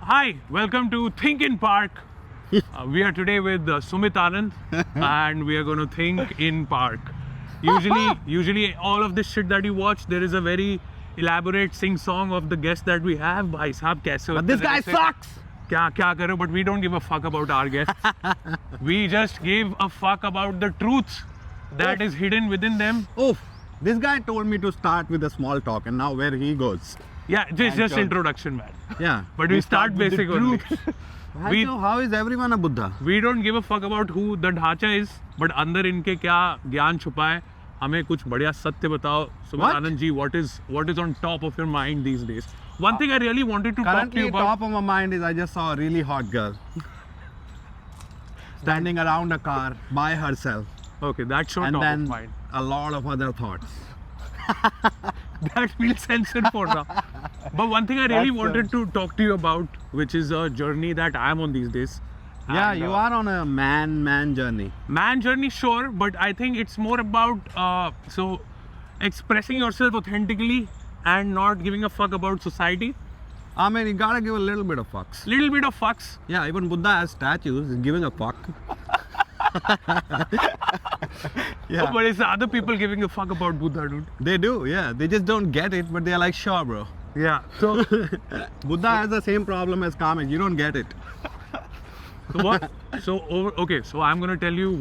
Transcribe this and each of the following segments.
Hi, welcome to Think in Park. We are today with Sumit Anand and we are going to think in park. Usually all of this shit that you watch, there is a very elaborate sing-song of the guest that we have. Bhai sahab, kaise But this guy sucks! Kya karo, but we don't give a fuck about our guests. We just give a fuck about the truth that is hidden within them. Oof. This guy told me to start with a small talk and now where he goes. Yeah, just Sure. introduction, man. Yeah. But we start with the basic only. truth. We- How is everyone a Buddha? We don't give a fuck about who the ढांचा is, but अंदर इनके क्या ज्ञान छुपा है, हमें कुछ बढ़िया सत्य बताओ. Sumit What? Anand ji, what is on top of your mind these days? One thing I really wanted to talk to Currently, you about. top of my mind is I just saw a really hot girl standing around a car by herself, Okay, that's your and top then of mind. a lot of other thoughts. That feels censored for now. But one thing I really That's, wanted to talk to you about, which is a journey that I am on these days. Yeah, And, you are on a man journey. Man journey, sure, but I think it's more about so expressing yourself authentically and not giving a fuck about society. I mean, you gotta give a little bit of fucks. Little bit of fucks. Yeah, even Buddha has statues, he's giving a fuck. Yeah, But it's the other people giving a fuck about Buddha, dude. they do, yeah. They just don't get it, but they're like, sure, bro. Yeah. So, Buddha has the same problem as Kamek, you don't get it. what? So I'm gonna tell you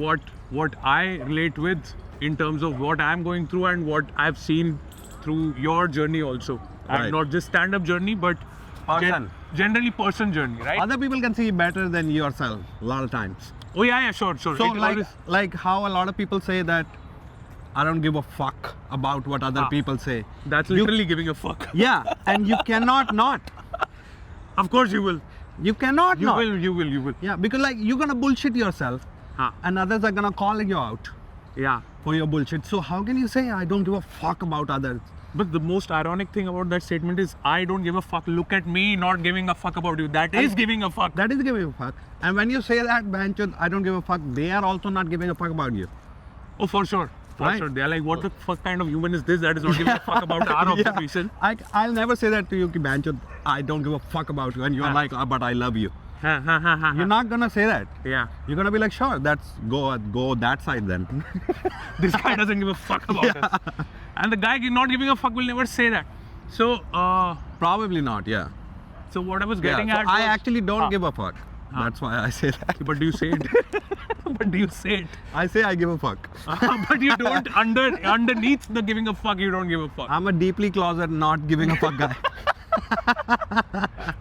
what I relate with in terms of what I'm going through and what I've seen through your journey also, Right. and not just stand-up journey, but Person. generally person journey, right? Other people can see better than yourself a lot of times. Oh yeah, sure. So It always- like how a lot of people say that I don't give a fuck about what other Ah. people say. that's you- literally giving a fuck. Yeah, and you cannot not. Of course you will. You cannot You not. will. Yeah, because like you're gonna bullshit yourself Huh. and others are gonna call you out Yeah. for your bullshit. So how can you say I don't give a fuck about others? But the most ironic thing about that statement is I don't give a fuck. Look at me not giving a fuck about you. That is giving a fuck. That is giving a fuck. And when you say that, Banchud, I don't give a fuck, they are also not giving a fuck about you. Oh, for sure. For Right. sure. They're like, what the fuck kind of human is this that is not giving a fuck about our Yeah. observation? I'll never say that to you, ki, Banchud, I don't give a fuck about you. And you're Ah. like, but I love you. Ha, ha, ha, ha, You're ha. not gonna say that. Yeah. You're gonna be like, sure, that's go that side then. This guy doesn't give a fuck about us. And the guy not giving a fuck will never say that. So, Probably not, yeah. so what I was Yeah, getting so at I was- actually don't Ah. give a fuck. That's why I say that. But do you say it? But do you say it? I say I give a fuck. But you don't underneath the giving a fuck, you don't give a fuck. I'm a deeply closet, not giving a fuck guy.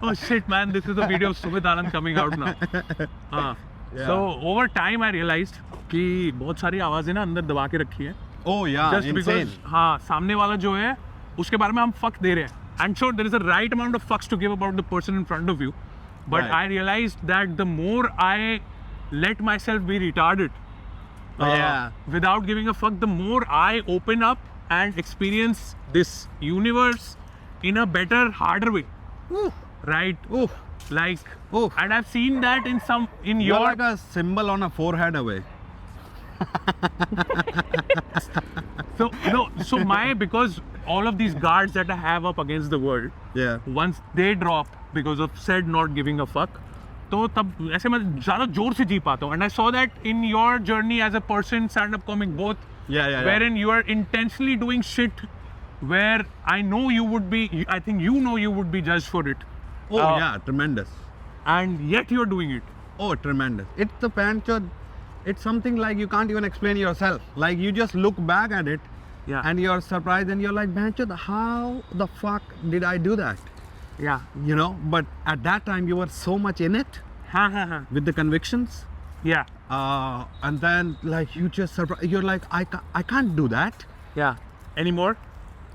Oh shit, man! This is a video of Sumit Anand coming out now. हाँ. Yeah. So over time I realized कि बहुत सारी आवाजें ना अंदर दबा के रखी है. Oh yeah, Just insane. because हाँ सामने वाला जो है उसके बारे में हम fuck दे रहे हैं. And sure there is a right amount of fucks to give about the person in front of you, but Right. I realized that the more I let myself be retarded, Yeah. without giving a fuck, the more I open up and experience this universe in a better, harder way. Ooh, Right? ooh, Like, ooh. and I've seen that in You're your like a symbol on a forehead away. so my because all of these guards that I have up against the world, Yeah. once they drop because of said not giving a fuck, तो तब ऐसे मैं ज़्यादा जोर से जी पाता हूँ. And I saw that in your journey as a person, stand-up comic, both, Yeah. wherein you are intentionally doing shit where I know you would be, I think you know you would be judged for it, Oh yeah, tremendous. and yet you're doing it. Oh, tremendous. It's the panchod. It's something like you can't even explain yourself. Like you just look back at it Yeah. and you're surprised and you're like, Panchod, how the fuck did I do that? Yeah. You know, but at that time you were so much in it Ha ha ha. with the convictions. Yeah. And then like you just you're like, I can't do that. Yeah. Anymore?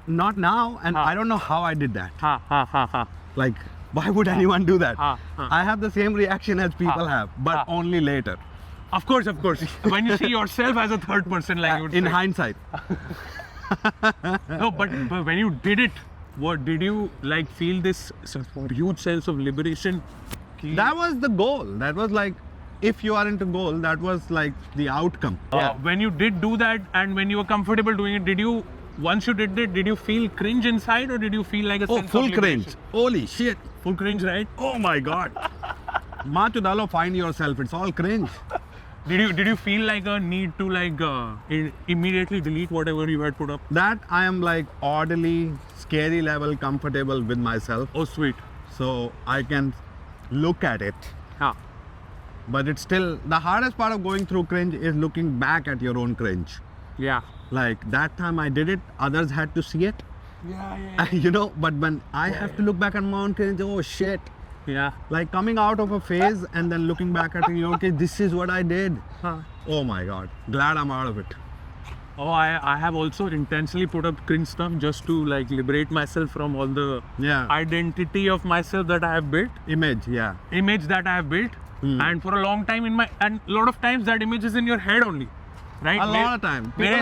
Not now. And Huh. I don't know how I did that. Ha ha ha ha. Like, why would anyone do that? Huh. I have the same reaction as people Huh. have, but Huh. only later. Of course. When you see yourself as a third person, like you would In say. hindsight. No, but when you did it, what did you like feel this huge sense of liberation? कि, That was the goal. That was like, if you are into goal, that was like the outcome. when you did do that and when you were comfortable doing it, once you did it, did you feel cringe inside or did you feel like a Oh, sense full of liberation? cringe. Holy shit. full cringe, right? Oh my god. Machudalo, find yourself. It's all cringe. Did you feel like a need to like immediately delete whatever you had put up? That I am like oddly, scary level comfortable with myself. Oh, sweet. So I can look at it. Yeah. But it's still, the hardest part of going through cringe is looking back at your own cringe. Yeah. Like that time I did it, others had to see it. Yeah. You know, but when I have to look back at my own cringe, oh shit. Yeah. Like coming out of a phase and then looking back at it, okay, this is what I did. Huh. Oh my god. Glad I'm out of it. Oh, I have also intentionally put up cringe stuff just to like liberate myself from all the Yeah. identity of myself that I have built, Image, yeah. image that I have built, and for a long time and a lot of times that image is in your head only, right? A lot of time. Mere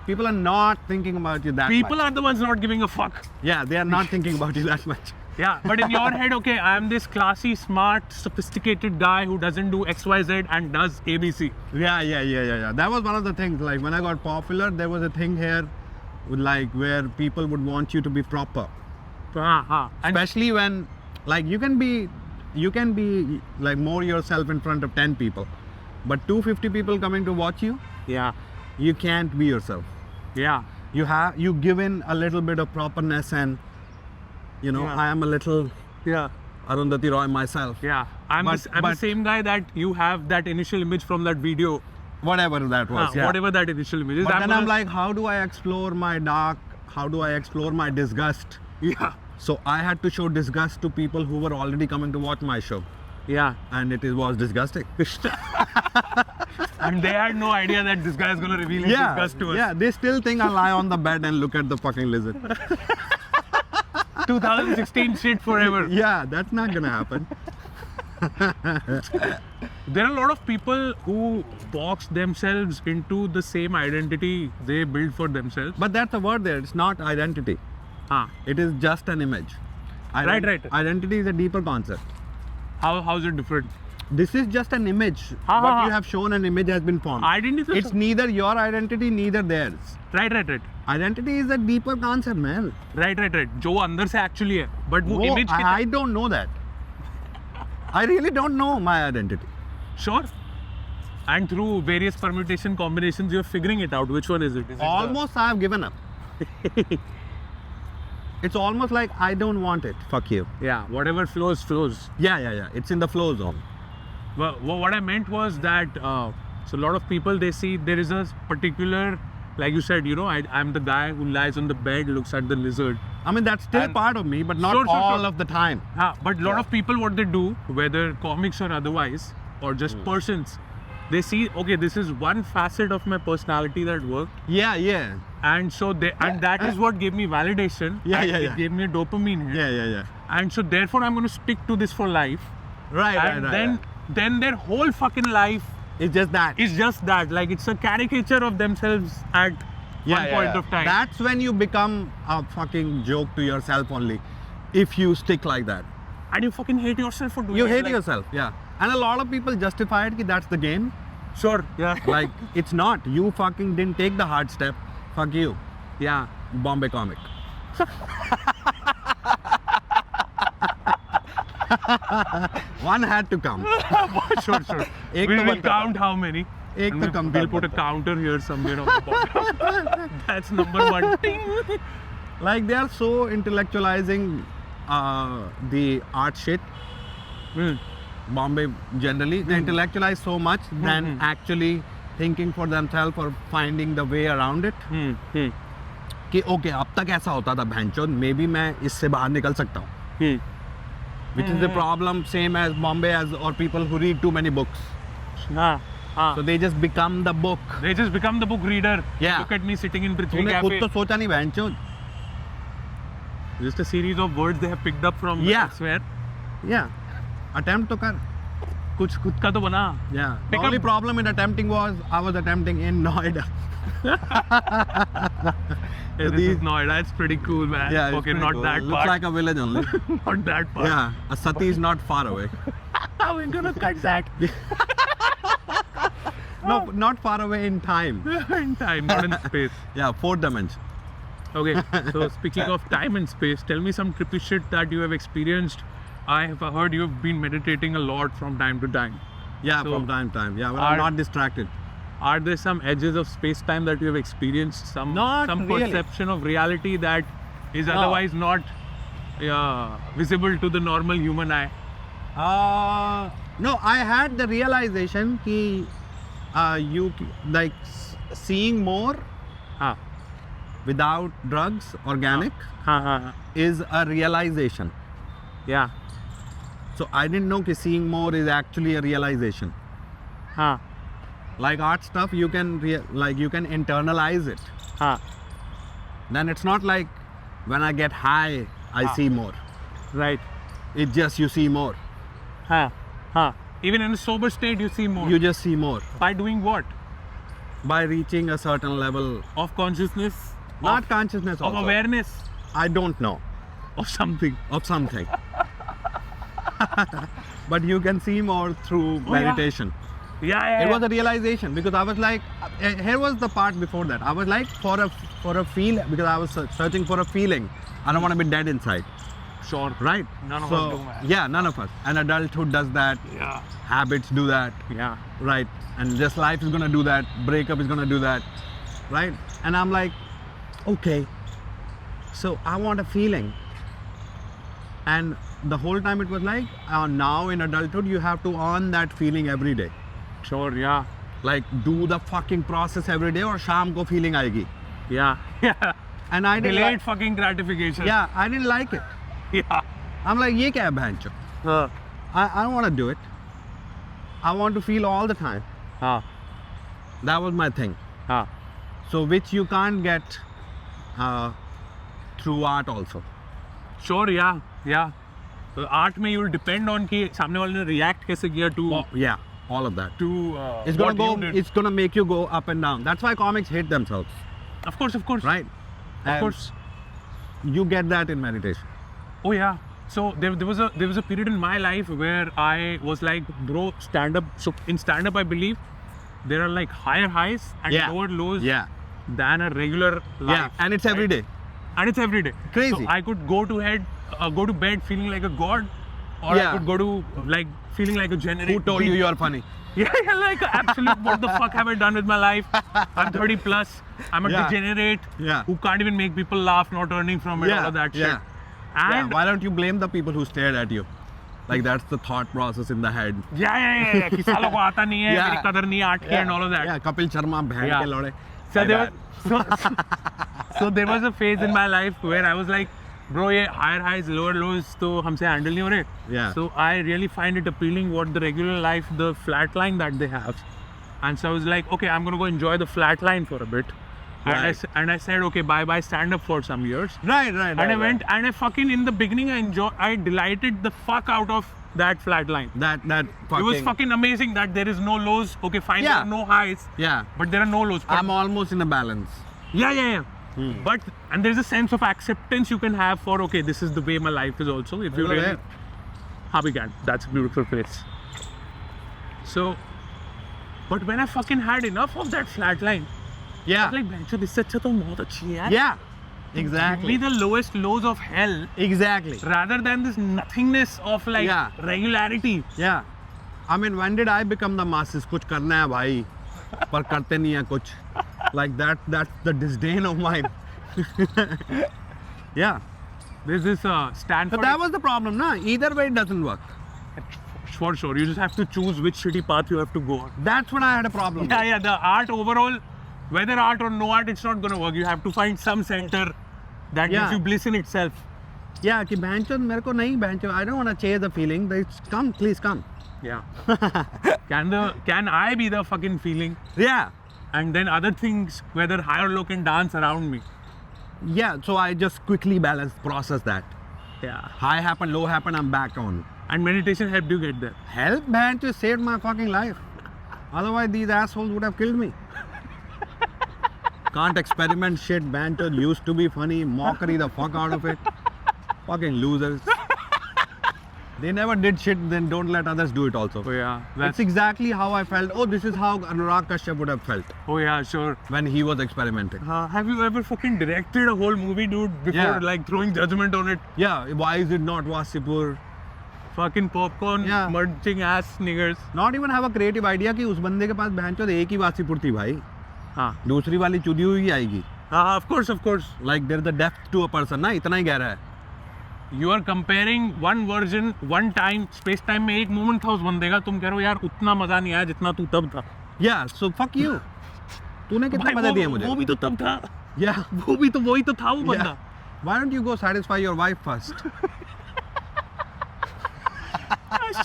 People are not thinking about you that people much. are the ones not giving a fuck. Yeah, they are not thinking about you that much. Yeah, but in your head, okay, I am this classy, smart, sophisticated guy who doesn't do XYZ and does ABC. Yeah. That was one of the things. Like when I got popular, there was a thing here, like where people would want you to be proper. And Especially when, like, you can be like more yourself in front of 10 people, but 250 people coming to watch you, yeah, you can't be yourself. yeah, You give in a little bit of properness, and you know, Yeah. I am a little yeah. Arundhati Roy myself. Yeah, I'm the But- same guy that you have that initial image from that video. Whatever that was. Yeah. Whatever that initial image is. But then I'm gonna- like, how do I explore my dark? How do I explore my disgust? yeah, So I had to show disgust to people who were already coming to watch my show, yeah. and it was disgusting. And they had no idea that this guy is gonna reveal his disgust to us. yeah. They still think I lie on the bed and look at the fucking lizard. 2016 shit forever. Yeah, that's not gonna happen. There are a lot of people who box themselves into the same identity they build for themselves. But that's the word there. It's not identity. Huh. It is just an image. Right. Identity is a deeper concept. How's it different? This is just an image. Ha, What ha, you ha. have shown, an image has been formed. Identity. It's neither your identity, neither theirs. Right. Identity is a deeper concept, man. Right. जो अंदर से actually है, but वो Oh, image I don't know that. I really don't know my identity. Sure. And through various permutation combinations, you're figuring it out. Which one is it? Is it the- Almost I have given up. It's almost like I don't want it. Fuck you. Yeah, whatever flows. Yeah. It's in the flow zone. Well, what I meant was that so a lot of people, they see there is a particular, like you said, you know, I'm the guy who lies on the bed, looks at the lizard. I mean, that's still And- part of me, but not Sure. all of the time. But a lot of people, what they do, whether comics or otherwise, or just persons, they see, okay, this is one facet of my personality that worked. Yeah. And so that is what gave me validation. Yeah, and yeah, It yeah. gave me a dopamine hit. Yeah. And so therefore I'm going to stick to this for life. Right. And then their whole fucking life It's just that. is just that. Like it's a caricature of themselves at one point of time. That's when you become a fucking joke to yourself only. If you stick like that. And you fucking hate yourself for doing You it. hate like- yourself. Yeah. And a lot of people justify it that that's the game. Sure. Yeah. Like, it's not. You fucking didn't take the hard step. Fuck you. Yeah. Bombay comic. One had to come. Sure. Ek We to will banta count how many. Ek And to we- kam we'll kar put a banta. counter here somewhere on the bottom. That's number one. Ting. Like, they are so intellectualizing the art shit. Hmm. Bombay generally, they intellectualize so much than actually thinking for themselves or finding the way around it. Hmm. कि okay अब तक ऐसा होता था भैंचोद, may be मैं इससे बाहर निकल सकता हूँ. Hmm. Which is the problem, same as Bombay as or people who read too many books. So they just become the book. They just become the book reader. Yeah. Look at me sitting in Prithvi तूने खुद Cafe. तो सोचा नहीं भैंचोद. Just a series of words they have picked up from Yeah. elsewhere. Yeah. Attempt तो कर. कुछ खुद का तो बना. Yeah. The Pick only up- problem in attempting was I was attempting in Noida. Hey, this is Noida. It's pretty cool, man. Yeah. it's Okay, pretty not cool. that Looks part. like a village only. Not that part. Yeah. A Sati is not far away. How are we gonna cut that? No, not far away in time. In time, not in space. Yeah, 4th dimension. Okay, so speaking of time and space, tell me some trippy shit that you have experienced I have heard you've been meditating a lot from time to time. Yeah, So, from time to time. Yeah, when are- I'm not distracted. Are there some edges of space-time that you have experienced? Some Not really. perception of reality that is No. otherwise not visible to the normal human eye? No, I had the realization कि you like seeing more हाँ without drugs, organic, हाँ is a realization. yeah So I didn't know कि seeing more is actually a realization. हाँ Like art stuff, you can you can internalize it. हाँ Then it's not like when I get high, I see more. right It's just you see more. हाँ even in a sober state you see more. You just see more By doing what? by reaching a certain level. Of consciousness? Not consciousness Of also. awareness? I don't know. Of something? Of something. But you can see more through Oh, yeah. meditation. Yeah. It was a realization because I was like, here was the part before that. I was like, for a feel, because I was searching for a feeling. I don't want to be dead inside, Sure. right? None of so, us do, man. Yeah, none of us. And adulthood does that. Yeah. Habits do that, Yeah. right? And just life is gonna do that. Breakup is gonna do that, right? And I'm like, okay. So I want a feeling. And the whole time it was like, now in adulthood, you have to earn that feeling every day. Sure. Yeah. Like do the fucking process every day or sham ko feeling aayegi. Yeah. Yeah. And I didn't Delayed like, fucking gratification. yeah, I didn't like it. Yeah. I'm like, ye kya hai bhancho? I don't want to do it. I want to feel all the time. That was my thing. So which you can't get through art also. Sure. Yeah. Yeah. Art में you'll depend on कि सामने वाले ने react कैसे किया to Yeah, all of that. It's what gonna you go. did. It's gonna make you go up and down. That's why comics hate themselves, Of course. right? Of And course. You get that in meditation. Oh yeah. So there was a period in my life where I was like, bro, stand up. So in stand up, I believe there are like higher highs and Yeah. lower lows Yeah, than a regular life. yeah, and it's every day. And it's every day. Crazy. So I could go to bed feeling like a god, or Yeah. I could go to like feeling like a generator. Who told you are funny? Yeah, like absolute. What the fuck have I done with my life? I'm 30 plus. I'm a Yeah. degenerate Yeah. who can't even make people laugh, not earning from it, Yeah, all of that yeah. shit. And Yeah, why don't you blame the people who stared at you? Like that's the thought process in the head. yeah. कि सालों को आता नहीं है, Yeah. मेरी कदर नहीं है आर्ट की and all of that. Yeah, Kapil Sharma बहन Yeah. के लौड़े. So My there bad. was, so there was a phase in my life where I was like, bro, ये higher highs, lower lows तो हमसे handle नहीं हो रहे. Yeah. So I really find it appealing what the regular life, the flat line that they have. And so I was like, okay, I'm gonna go enjoy the flat line for a bit. Right. And I said, okay, bye stand up for some years. Right. And I went and I fucking in the beginning I delighted the fuck out of that flat line. That fucking. It was fucking amazing that there is no lows. Okay, fine, there Yeah. are no highs, Yeah. but there are no lows. But I'm almost in a balance. yeah. But and there's a sense of acceptance you can have for okay, this is the way my life is also. If you Over really, there. Happy Can, that's a beautiful place. So, but when I fucking had enough of that flat line, I Yeah. was like, "Bencho, this is such a बहुत अच्छी है यार." Yeah. Give Exactly. me the lowest lows of hell Exactly. rather than this nothingness of like Yeah. regularity. Yeah. I mean, when did I become the masses? कुछ करना है भाई, पर करते नहीं है कुछ. Like that. That's the disdain of mine. Yeah. There's this Stanford. But that was the problem, na? Either way, it doesn't work. For sure. You just have to choose which shitty path you have to go on. That's when I had a problem. with. Yeah. The art overall, whether art or no art, it's not gonna work. You have to find some center that Yeah. gives you bliss in itself. Yeah, कि बहनचोद मेरे को नहीं बहनचोद. I don't want to chase the feeling. Come, please come. Yeah. Can I be the fucking feeling? Yeah. And then other things, whether high or low, can dance around me. Yeah. So I just quickly process that. Yeah. High happen, low happen, I'm back on. And meditation helped you get there. Help, bहनचोद saved my fucking life. Otherwise, these assholes would have killed me. Can't experiment shit. Bहनचोद used to be funny. Mockery the fuck out of it. Fucking losers. They never did shit, then don't let others do it also. Oh yeah. That's exactly how I felt. Oh, this is how Anurag Kashyap would have felt Oh yeah, sure. when he was experimenting. Have you ever fucking directed a whole movie, dude, before Yeah. like throwing judgment on it? Yeah, why is it not Wasipur? fucking popcorn Yeah. munching ass niggers. Not even have a creative idea कि उस बंदे के पास बहन चोद एक ही वासीपुर थी भाई, हाँ दूसरी वाली चुदी हुई आएगी. हाँ of course. Like there is a depth to a person ना, इतना ही गहरा है. You are comparing one version, one time, space time में एक moment था उस बंदे का, तुम कह रहे हो यार उतना मजा नहीं आया जितना तू तब था. Yeah, so fuck you. तूने कितने भाई, मजे दिए मुझे? वो भी तो तब था. Yeah. वही तो था वो बंदा. Yeah. Why don't you go satisfy your wife first?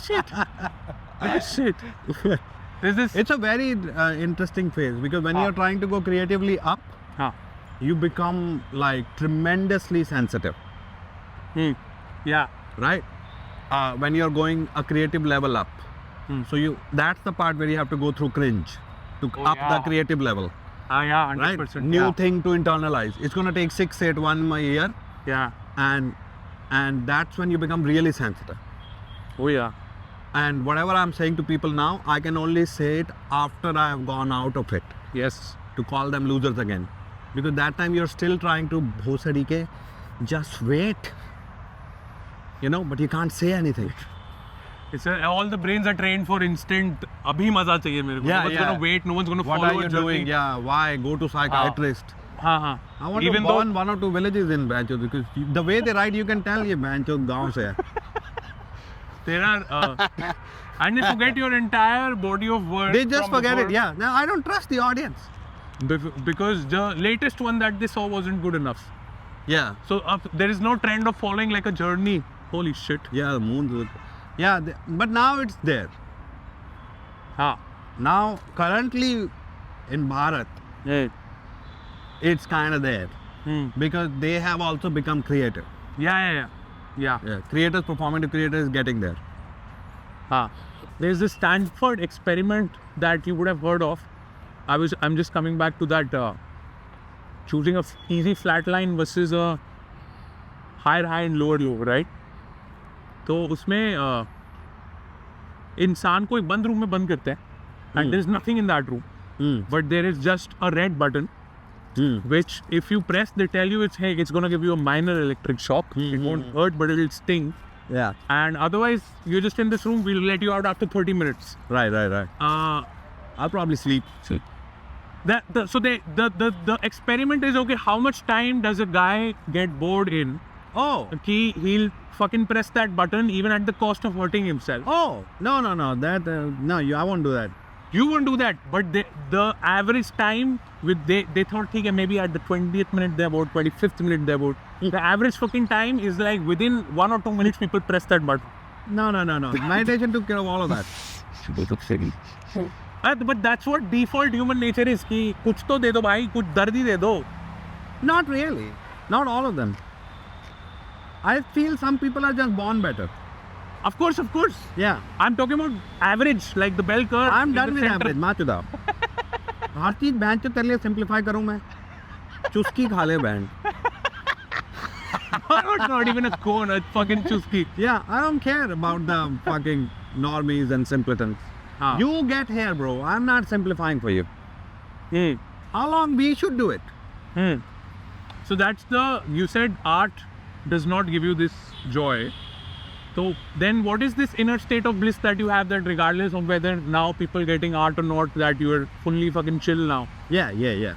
Shit. This is It's a very interesting phase because when you're trying to go creatively up, हाँ. you become like tremendously sensitive, Yeah. right? When you're going a creative level up, so that's the part where you have to go through cringe to Oh, up the yeah. creative level, Yeah, right? 100%. New yeah. thing to internalize. It's gonna take 6, 8, 1 a year, Yeah. and that's when you become really sensitive. Oh yeah. And whatever I'm saying to people now, I can only say it after I have gone out of it, Yes. to call them losers again, because that time you're still trying to bhosadi ke, just wait, you know, but you can't say anything. All the brains are trained for instant. अभी मजा चाहिए मेरे को. Yeah, No one's yeah. gonna wait. No one's gonna What follow are you a journey. doing? Yeah, why go to psychiatrist? हाँ. I want Even to though burn 1 or 2 villages in Bancho, because the way they write, you can tell ये Bancho गांव से है. there are and they forget your entire body of work. They just from forget it. before. Yeah, now I don't trust the audience. Because the latest one that they saw wasn't good enough. Yeah, So there is no trend of following like a journey. Holy shit. yeah, the moon. Yeah, but now it's there. हाँ. Now, currently in Bharat, Yeah. it's kind of there because they have also become creative. Yeah. Yeah, creators performing to creators getting there. There's this Stanford experiment that you would have heard of. I'm just coming back to that choosing a easy flat line versus a higher high and lower low, right? तो उसमें इंसान को एक बंद room में बंद करते हैं and there is nothing in that room, but there is just a red button which if you press they tell you it's gonna give you a minor electric shock. It won't hurt but it'll sting. Yeah, And otherwise, you're just in this room, we'll let you out after 30 minutes. right. I'll probably sleep. The experiment is, okay, how much time does a guy get bored in? Oh, He'll fucking press that button even at the cost of hurting himself. no. That I won't do that. You won't do that, but the average time they thought, okay, maybe at the 20th minute they're bored, 25th minute they're bored. The average fucking time is like within 1 or 2 minutes people press that button. No. Meditation took care of all of that. But that's what default human nature is, कि कुछ तो दे दो भाई, कुछ दर्द ही दे दो. Not really. Not all of them. I feel some people are just born better. Of course. Yeah. I'm talking about average, like the bell curve. I'm in done the with center. average. माँ चुदा. हर चीज band चो तेरे लिए simplify करूँ मैं. चुस्की खा ले band. Not even a cone, a fucking chuski. Yeah, I don't care about the fucking normies and simpletons. हाँ. You get here, bro. I'm not simplifying for you. How long we should do it? So that's you said art does not give you this joy. So then what is this inner state of bliss that you have, that regardless of whether now people getting art or not, that you are fully fucking chill now? Yeah.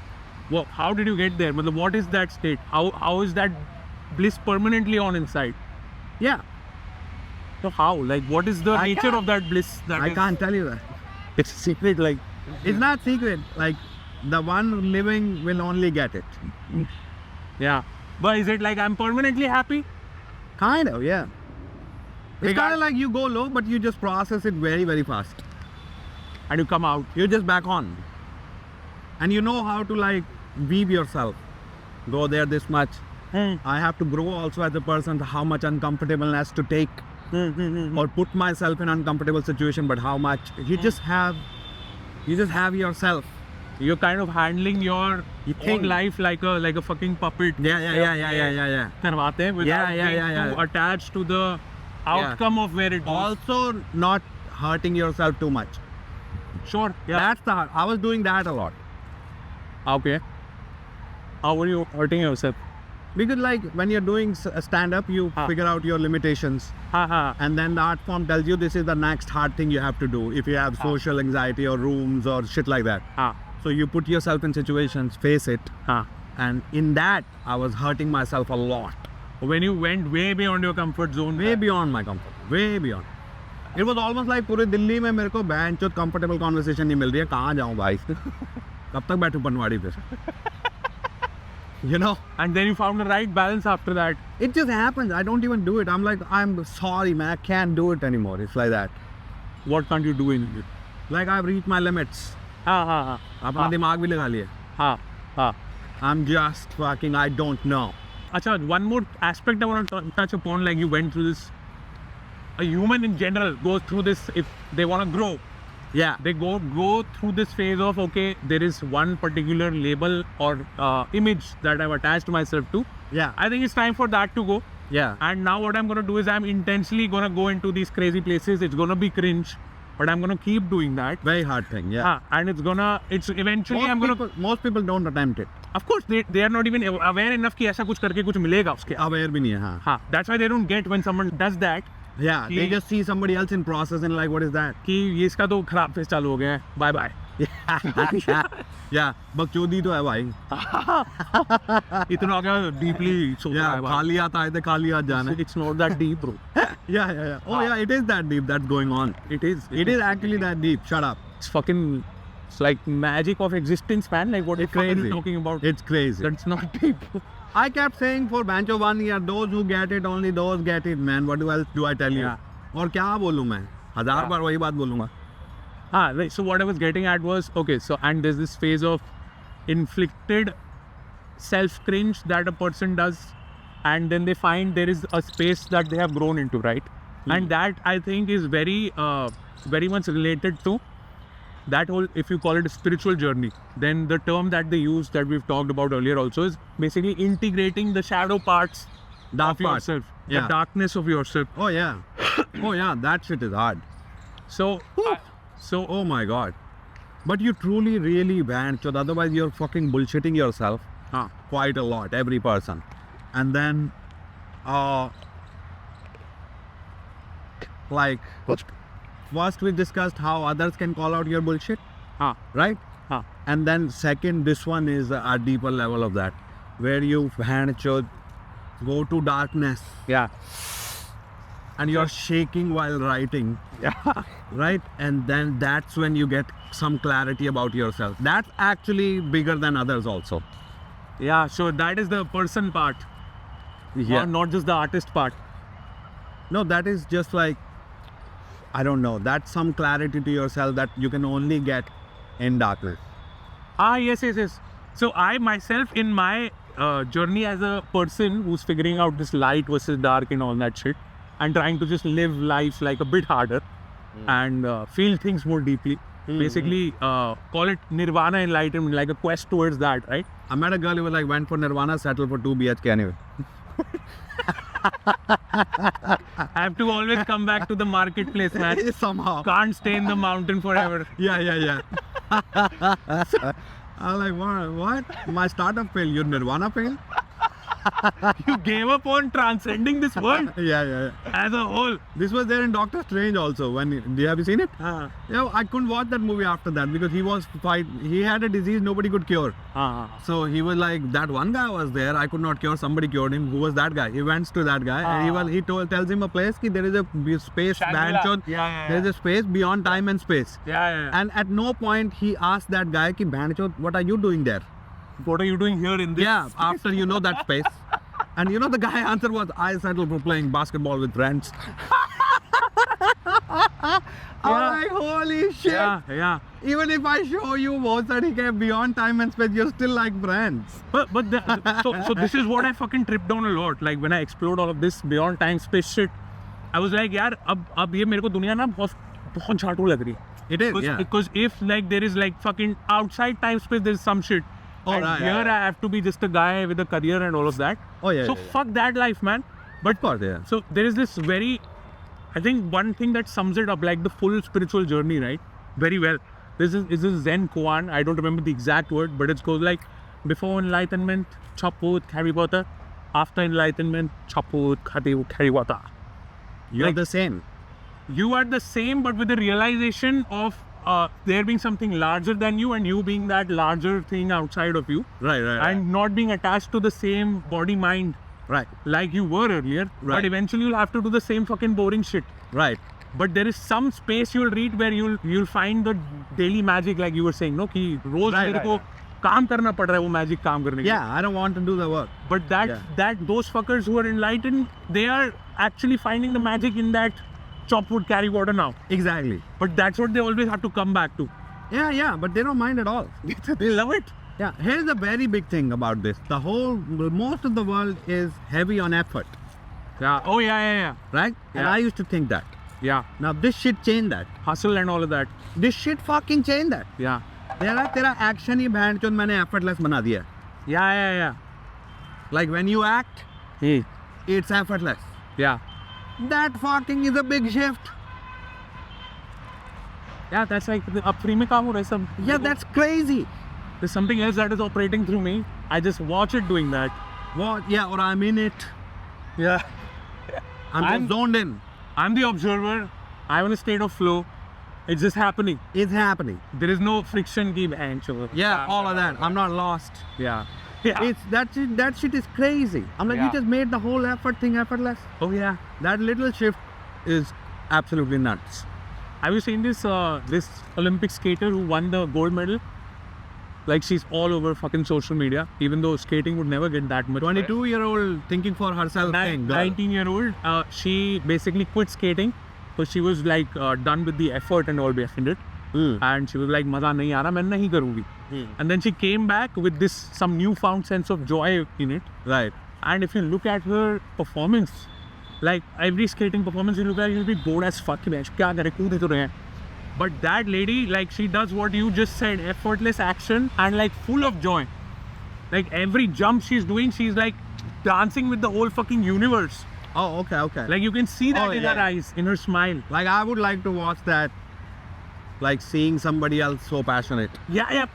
Well, how did you get there? Matlab, what is that state? How is that bliss permanently on inside? Yeah. So how? Like, what is the I nature can't- of that bliss? I can't tell you that. It's secret, like. It's not secret. Like, the one living will only get it. Yeah. But is it like I'm permanently happy? Kind of, yeah. It's Regard- kind of like you go low, but you just process it very, very fast. And you come out. You're just back on. And you know how to like weave yourself. Go there this much. I have to grow also as a person, how much uncomfortableness to take or put myself in uncomfortable situation, but how much. You just have yourself. You're kind of handling your You own think. life like a fucking puppet. Yeah. करवाते हैं without being too attached to the outcome of where it goes. Also not hurting yourself too much. Sure. Yeah. That's the hard. I was doing that a lot. Okay. How were you hurting yourself? Because like when you're doing stand-up, you figure out your limitations. And then the art form tells you this is the next hard thing you have to do if you have social anxiety or rooms or shit like that. So you put yourself in situations, face it. And in that, I was hurting myself a lot. When you went way beyond your comfort zone. Way beyond my comfort. Way beyond. It was almost like पूरे दिल्ली में मेरे को बैंचोद comfortable conversation नहीं मिल रही है. कहाँ जाऊँ भाई? कब तक बैठूँ पनवाड़ी पे? You know? And then you found the right balance after that. It just happens. I don't even do it. I'm like, I'm sorry, man. I can't do it anymore. It's like that. What can't you do in it? Like I've reached my limits. अपना दिमाग भी लगा लिया. I'm just fucking, I don't know. Acha, one more aspect I want to touch upon, like you went through this. A human in general goes through this if they want to grow. Yeah. They go through this phase of, okay, there is one particular label or image that I've attached myself to. Yeah. I think it's time for that to go. Yeah. And now what I'm going to do is I'm intensely going to go into these crazy places. It's going to be cringe, but I'm going to keep doing that. Very hard thing. Yeah. And it's eventually most people don't attempt it. Of course, they are not even aware enough कि ऐसा कुछ करके कुछ मिलेगा उसके. Aware भी नहीं है. हाँ. That's why they don't get when someone does that. Yeah, they just see somebody else in process and like, what is that? कि ये इसका तो खराब फेस चालू हो गया है. Bye bye. Yeah, बकचोदी तो है भाई. इतना क्या deeply सोचा है भाई. खाली आता है तो खाली आ जाना. It's not that deep, bro. Yeah. Oh yeah, it is that deep. That's going on. It is actually that deep. Shut up. It's fucking. It's like magic of existence, man. Like what it's are crazy. You talking about? It's crazy. That's not deep. I kept saying for Bancho 1 year, those who get it, only those get it, man. What else do I tell you? Yeah. और क्या बोलूँ मैं? 1000 बार वही बात बोलूँगा. Right. So what I was getting at was, okay, so and there's this phase of inflicted self-cringe that a person does, and then they find there is a space that they have grown into, right? And that I think is very much related to that whole, if you call it a spiritual journey, then the term that they use that we've talked about earlier also is basically integrating the shadow parts of yourself, the darkness of yourself. Oh yeah. Oh yeah, that shit is hard. So oh my god. But you truly really banned, so otherwise you're fucking bullshitting yourself quite a lot, every person. And then like first we discussed how others can call out your bullshit, right? And then second, this one is a deeper level of that, where you go to darkness, and you're shaking while writing, right? And then that's when you get some clarity about yourself. That's actually bigger than others also. Yeah, so that is the person part, not just the artist part. No, that is just like, I don't know, that's some clarity to yourself that you can only get in darkness. Yes. So I myself, in my journey as a person who's figuring out this light versus dark and all that shit, and trying to just live life like a bit harder and feel things more deeply. Basically, call it nirvana enlightenment, like a quest towards that, right? I met a girl who was like, went for nirvana, settled for 2 BHK anyway. I have to always come back to the marketplace, man. Somehow. Can't stay in the mountain forever. Yeah. I'm like, what? My startup failed, your nirvana failed? You gave up on transcending this world. Yeah. As a whole. This was there in Doctor Strange also. Have you seen it? I couldn't watch that movie after that because he had a disease nobody could cure. So he was like, that one guy was there, I could not cure, somebody cured him. Who was that guy? He went to that guy and he tells him a place ki there is a space, there is a space beyond time and space. And at no point he asked that guy ki what are you doing there? What are you doing here in this? Yeah, after you know that space. And the guy answer was, I settled for playing basketball with friends. I'm like, holy shit. Yeah. Even if I show you Mozart, he came beyond time and space, you're still like friends. So this is what I fucking tripped on a lot. Like when I explored all of this beyond time space shit, I was like, yaar, ab ye mere ko duniya na bahut jhaatu lag rahi hai. It is, Because if like there is like fucking outside time space, there is some shit. I have to be just a guy with a career and all of that. Fuck that life, man. But so there is this I think one thing that sums it up, like the full spiritual journey, right? Very well. This is Zen koan. I don't remember the exact word, but it goes like, before enlightenment, chop wood, Harry Potter. after enlightenment, chaput, khati, khariwata. You're Like- the same. You are the same, but with the realization of there being something larger than you and you being that larger thing outside of you, Right, and not being attached to the same body mind right, like you were earlier. Right. But eventually you'll have to do the same fucking boring shit. right. But there is some space you'll reach where you'll find the daily magic, like you were saying, no, कि रोज Right, मेरे right, को काम करना पड़ रहा है वो magic काम करने के लिए. Yeah, I don't want to do the work. But that those fuckers who are enlightened, they are actually finding the magic in that chop wood, carry water now. Exactly. But that's what they always have to come back to. Yeah, but they don't mind at all. They love it. Yeah, here's the very big thing about this. Most of the world is heavy on effort, Yeah. Oh yeah. right? And Yeah. I used to think that. Yeah. Now this shit changed that. Hustle and all of that. This shit fucking changed that. Yeah. तेरा action ही band चोद मैंने effortless बना दिया. Yeah. Like when you act, Hey. it's effortless. Yeah. That fucking is a big shift. Yeah, that's like अब free में काम हो रहा है सब. Yeah, that's crazy. There's something else that is operating through me. I just watch it doing that. What? Yeah, or I'm in it. Yeah. I'm I'm- just zoned in. I'm the observer. I'm in a state of flow. It's just happening. It's happening. There is no friction की बहन चो. Yeah, all of that. I'm not lost. Yeah. Yeah. It's that shit is crazy. I'm like, Yeah. you just made the whole effort thing effortless. Oh yeah. That little shift is absolutely nuts. Have you seen this this Olympic skater who won the gold medal? Like she's all over fucking social media, even though skating would never get that much. 22-year-old thinking for herself thing. girl. 19-year-old. She basically quit skating because she was like done with the effort and all behind it, and she was like, "मजा नहीं आ रहा, मैं नहीं करूँगी." And then she came back with this some newfound sense of joy in it. Right. And if you look at her performance, like every skating performance you look at, you'll be bored as fuck. क्या करे, कूद ही तो रहे हैं. But that lady, like she does what you just said, effortless action and like full of joy. Like every jump she's doing, she's like dancing with the whole fucking universe. Oh, okay. Like you can see that Oh, in yeah. her eyes, in her smile. Like I would like to watch that. Like seeing somebody else so passionate. Yeah.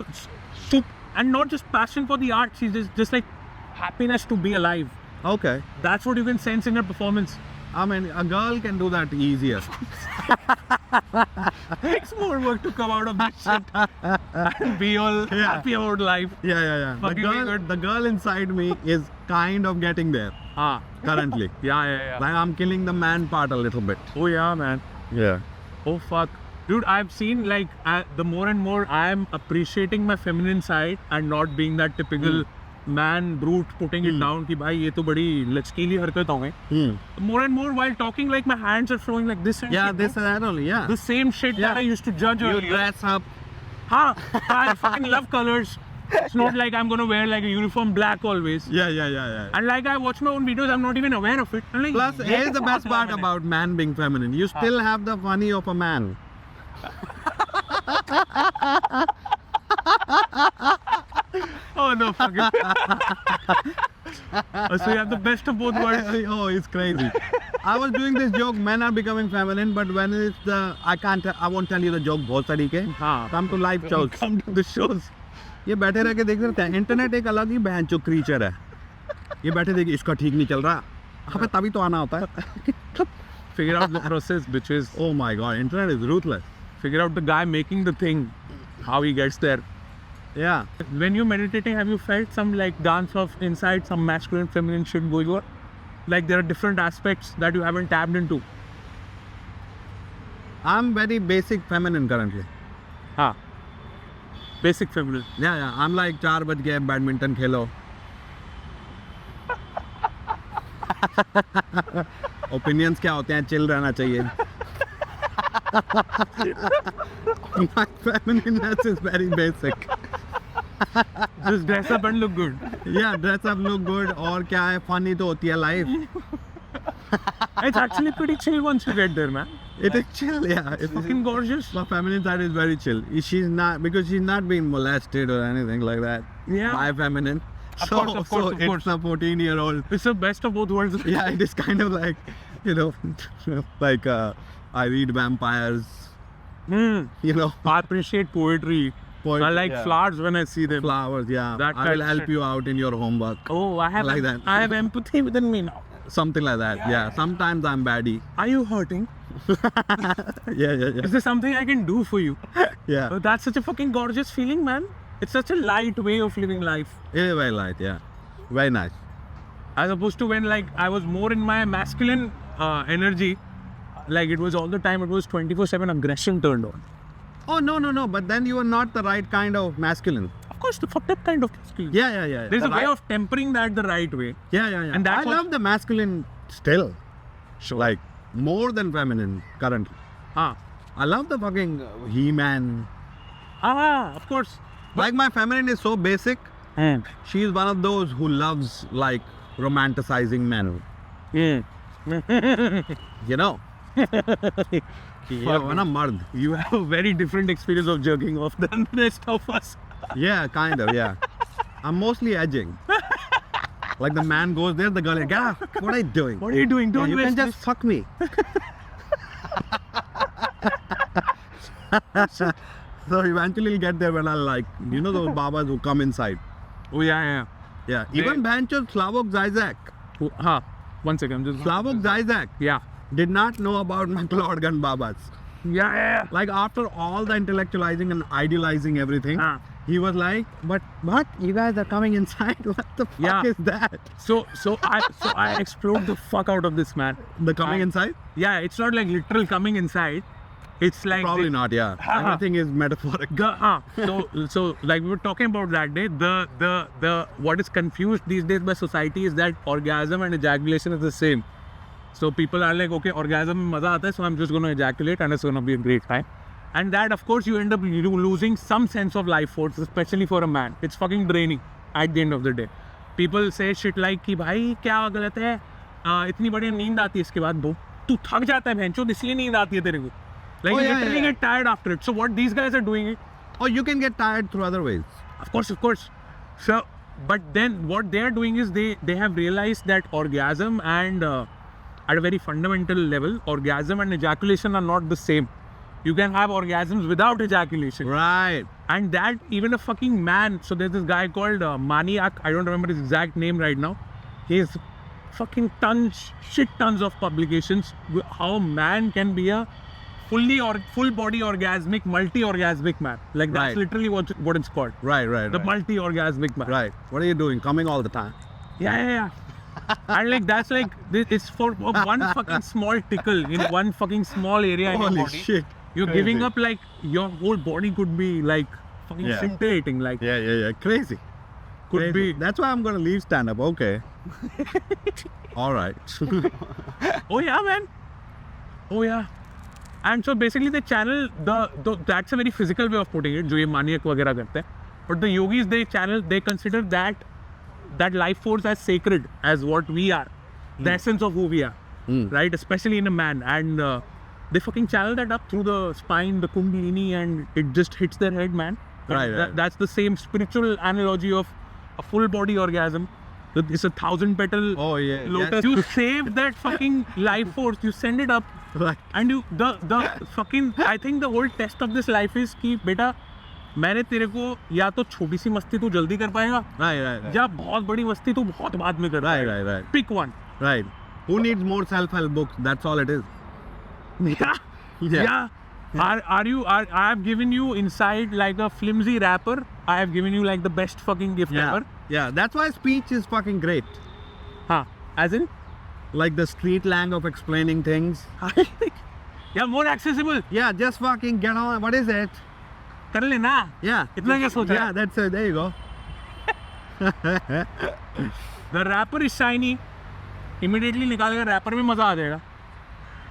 And not just passion for the art, she's just like happiness to be alive. Okay. That's what you can sense in her performance. I mean, a girl can do that easier. Takes more work to come out of this shit and be all happy about life. Yeah. Fucking good. The girl inside me is kind of getting there Ah, currently. yeah. Like I'm killing the man part a little bit. Oh yeah, man. Yeah. Oh fuck. Dude, I've seen like the more and more I'm appreciating my feminine side and not being that typical man brute putting it down कि भाई ये तो बड़ी लचकीली हरकत हो गई. More and more while talking, like my hands are flowing like this and Yeah, shit, this and that only. Yeah. the same shit Yeah. that I used to judge You earlier. dress up. Huh? I fucking love colors. It's not like I'm gonna wear like a uniform black always. Yeah. And like I watch my own videos, I'm not even aware of it. I'm like, Plus, yeah, here's the best part feminine. about man being feminine. You still have the funny of a man. Oh no, fucking. So you have the best of both worlds. Oh, it's crazy. I was doing this joke, men are becoming feminine, but when it's I won't tell you the joke, बहुत तरीके. हाँ. Come to live shows. Come to the shows. ये बैठे रह के देख सकते हैं, इंटरनेट एक अलग ही बहन चो क्रीचर है. ये बैठे देखिए इसका ठीक नहीं चल रहा. अबे तभी तो आना होता है. Figure out the process, bitches. Oh my god, internet is ruthless. Figure out the guy making the thing, how he gets there. Yeah. When you're meditating, have you felt some like dance of inside, some masculine, feminine shit going on? Like there are different aspects that you haven't tapped into. I'm very basic feminine currently. हाँ. Basic feminine. Yeah. I'm like 4 बज गए badminton खेलो. Opinions क्या होते हैं, chill रहना चाहिए. My feminineness is very basic. Just dress up and look good. Yeah, dress up, look good. और क्या है, funny तो होती है life. It's actually pretty chill once you get there, man. It is chill, yeah. It's Fucking gorgeous. My feminine side is very chill. She's not, because she's not being molested or anything like that. Yeah. By feminine. Of course, of course. It's a 14-year-old. It's the best of both worlds. Yeah, it is kind of like, like I read vampires, Hmm. you know. I appreciate poetry. Poetry, I like yeah. flowers when I see them. Flowers, yeah. That I kind will of help shit. you out in your homework. Oh, I have Like that. I have empathy within me now. Something like that. Yeah. Sometimes I'm baddie. Are you hurting? Yeah. Is there something I can do for you? Yeah. Oh, that's such a fucking gorgeous feeling, man. It's such a light way of living life. It is very light. Yeah. Very nice. As opposed to when like I was more in my masculine energy, like it was all the time, it was 24/7 aggression turned on. Oh no. But then you are not the right kind of masculine. Of course, the fucked up kind of masculine. Yeah. There's The a way right- of tempering that the right way. Yeah. And that's I what- love the masculine still. Sure. Like more than feminine currently. Ah, I love the fucking He-Man. of course. Like my feminine is so basic. She is one of those who loves like romanticizing men. You know. When I'm mard. You have a very different experience of jerking off than the rest of us. Yeah, kind of. Yeah. I'm mostly edging. Like the man goes there, the girl like, "Ah, what are you doing? What are you doing? Don't you can waste just this." fuck me." So eventually you'll get there when I like, you know those babas who come inside. Oh yeah. Yeah. They- Even Bancho Slavoj Zizek. Huh. 1 second. Just Slavoj Zizek Yeah. did not know about McLeod babas. Yeah. Like after all the intellectualizing and idealizing everything, Ah. he was like, but what? You guys are coming inside? What the fuck Yeah. is that? So I explored the fuck out of this man. The coming inside? Yeah, it's not like literal coming inside. It's like Probably not, yeah. Ah. Everything is metaphoric. So like we were talking about that day, the what is confused these days by society is that orgasm and ejaculation is the same. So people are like, okay, orgasm में मजा आता है, so I'm just going to ejaculate and it's going to be a great time. And that, of course, you end up losing some sense of life force, especially for a man. It's fucking draining at the end of the day. People say shit like कि भाई क्या गलत है, इतनी बढ़िया नींद आती है इसके बाद वो तू थक जाता है भैंचोद इसलिए नींद आती है तेरे को. Like Oh, you yeah, literally yeah. get tired after it. So what these guys are doing it. Or you can get tired through other ways. Of course. So, but then what they are doing is they have realized that orgasm and at a very fundamental level, orgasm and ejaculation are not the same. You can have orgasms without ejaculation. Right. And that even a fucking man. So there's this guy called Maniac. I don't remember his exact name right now. He has fucking shit tons of publications. How a man can be a full body orgasmic, multi-orgasmic man. Like that's Right. literally what it's called. Right. The multi-orgasmic man. Right. What are you doing? Coming all the time. Yeah. And like that's like it's for one fucking small tickle in one fucking small area in your Holy body. shit. You're Crazy. giving up like your whole body could be like fucking Yeah. scintillating. Like Yeah. Crazy. could Crazy. be. That's why I'm gonna leave stand up. Okay. All right. Oh yeah, man. Oh yeah. And so basically the channel, that's a very physical way of putting it, जो ये maniac वगैरह करते हैं. But the yogis, they consider that life force as sacred, as what we are, the essence of who we are, right? Especially in a man. And they fucking channel that up through the spine, the kundalini, and it just hits their head, man. Right. That's the same spiritual analogy of a full body orgasm. It's a 1,000-petal Oh, yeah. lotus. Yes. You save that fucking life force, you send it up. Right. And you the fucking I think the whole test of this life is कि बेटा मैंने तेरे को या तो छोटी सी मस्ती तू जल्दी कर पाएगा Right. या बहुत बड़ी मस्ती तू बहुत बाद में कर पाएगा. Right. Pick one. Right. Who needs more self-help books? That's all it is. Yeah. I have given you inside like a flimsy wrapper. I have given you like the best fucking gift ever. Yeah. That's why speech is fucking great. Huh. As in? Like the street lang of explaining things. Yeah, more accessible. Yeah, just fucking get on. What is it? कर लेना. Yeah. इतना क्या सोचा है? Yeah, that's it. There you go. The wrapper is shiny. Immediately निकालेगा wrapper में मजा आ जाएगा.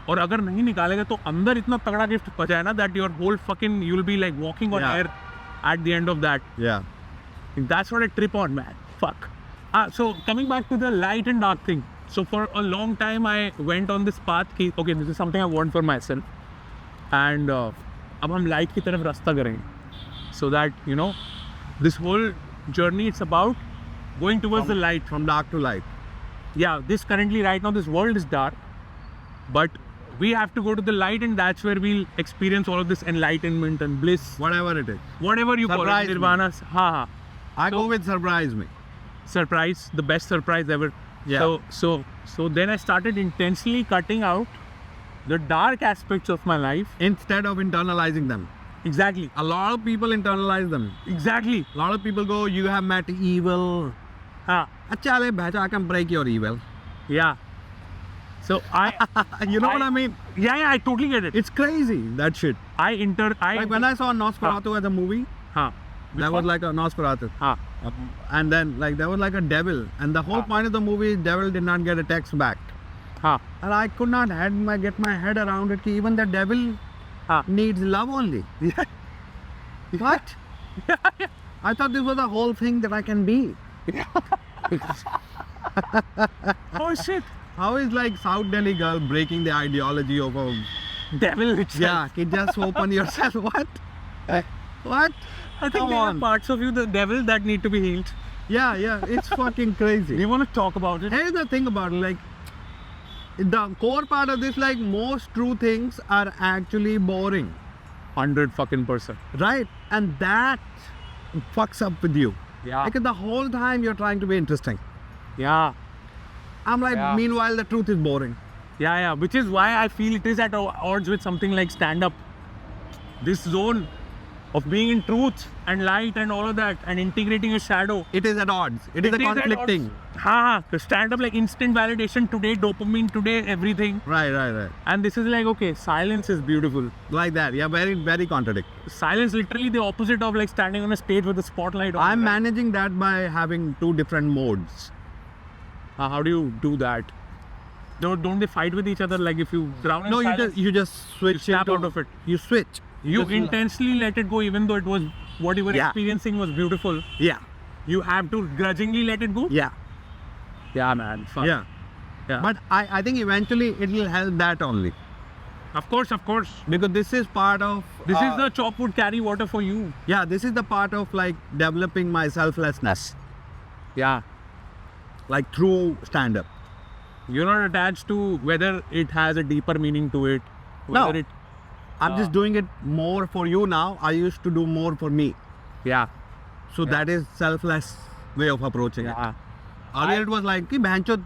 और अगर नहीं निकालेगा तो अंदर इतना तगड़ा गिफ्ट बचा है ना that your whole fucking you'll be like walking on Yeah. air at the end of that. Yeah. That's what I trip on, man. Fuck. So coming back to the light and dark thing. So for a long time I went on this path कि okay, this is something I want for myself. And अब हम light की तरफ रास्ता करेंगे. So that, you know, this whole journey, it's about going towards the light. From dark to light. Yeah, this currently right now, this world is dark. But we have to go to the light, and that's where we'll experience all of this enlightenment and bliss, Whatever it is. whatever you call Surprise it, me. nirvana. Ha. I go with surprise me. Surprise, the best surprise ever. Yeah. So then I started intensely cutting out the dark aspects of my life. Instead of internalizing them. Exactly. A lot of people internalize them. Exactly. A lot of people go, you have met evil. Ha. Achale, bhaja, I can break your evil. Yeah. So You know what I mean? Yeah, I totally get it. It's crazy, that shit. Like when I saw Nosferatu as a movie, that was like a Nosferatu. And then like there was like a devil. And the whole point of the movie is devil did not get a text back. And I could not get my head around it. Even the devil needs love only. What? I thought this was the whole thing that I can be. Oh shit. How is like South Delhi girl breaking the ideology of a Devil itself. yeah? Can just open yourself. What? What? I think Come there are on. parts of you, the devil, that need to be healed. Yeah. It's fucking Do crazy. you want to talk about it? Here's the thing about it, like the core part of this, like most true things are actually boring, 100%. right? And that fucks up with you. Yeah. Because the whole time you're trying to be interesting. Yeah. I'm like, Yeah. meanwhile, the truth is boring. Yeah. Which is why I feel it is at odds with something like stand-up. This zone of being in truth and light and all of that and integrating a shadow. It is at odds. It is a at odds. conflicting. The stand-up, like instant validation today, dopamine today, everything. Right. And this is like, okay, silence is beautiful. Like that. Yeah, very, very contradictory. Silence literally the opposite of like standing on a stage with a spotlight on. I'm you, right? managing that by having two different modes. How do you do that? Don't they fight with each other? Like if you drown in No, silence, you just switch snap into- out of it. You switch. You Just- intensely let it go, even though it was what you were Yeah. experiencing was beautiful. Yeah. You have to grudgingly let it go. Yeah. Yeah, man. Fuck. Yeah. Yeah. But I think eventually it will help that only. of course. Because this is part of This is the chop wood carry water for you. yeah, this is the part of like developing my selflessness, Yeah. like through stand-up. You're not attached to whether it has a deeper meaning to it. No. Whether it. I'm just doing it more for you now. I used to do more for me. Yeah. So that is selfless way of approaching it. Yeah. Earlier it was like, "Ki bhanchod,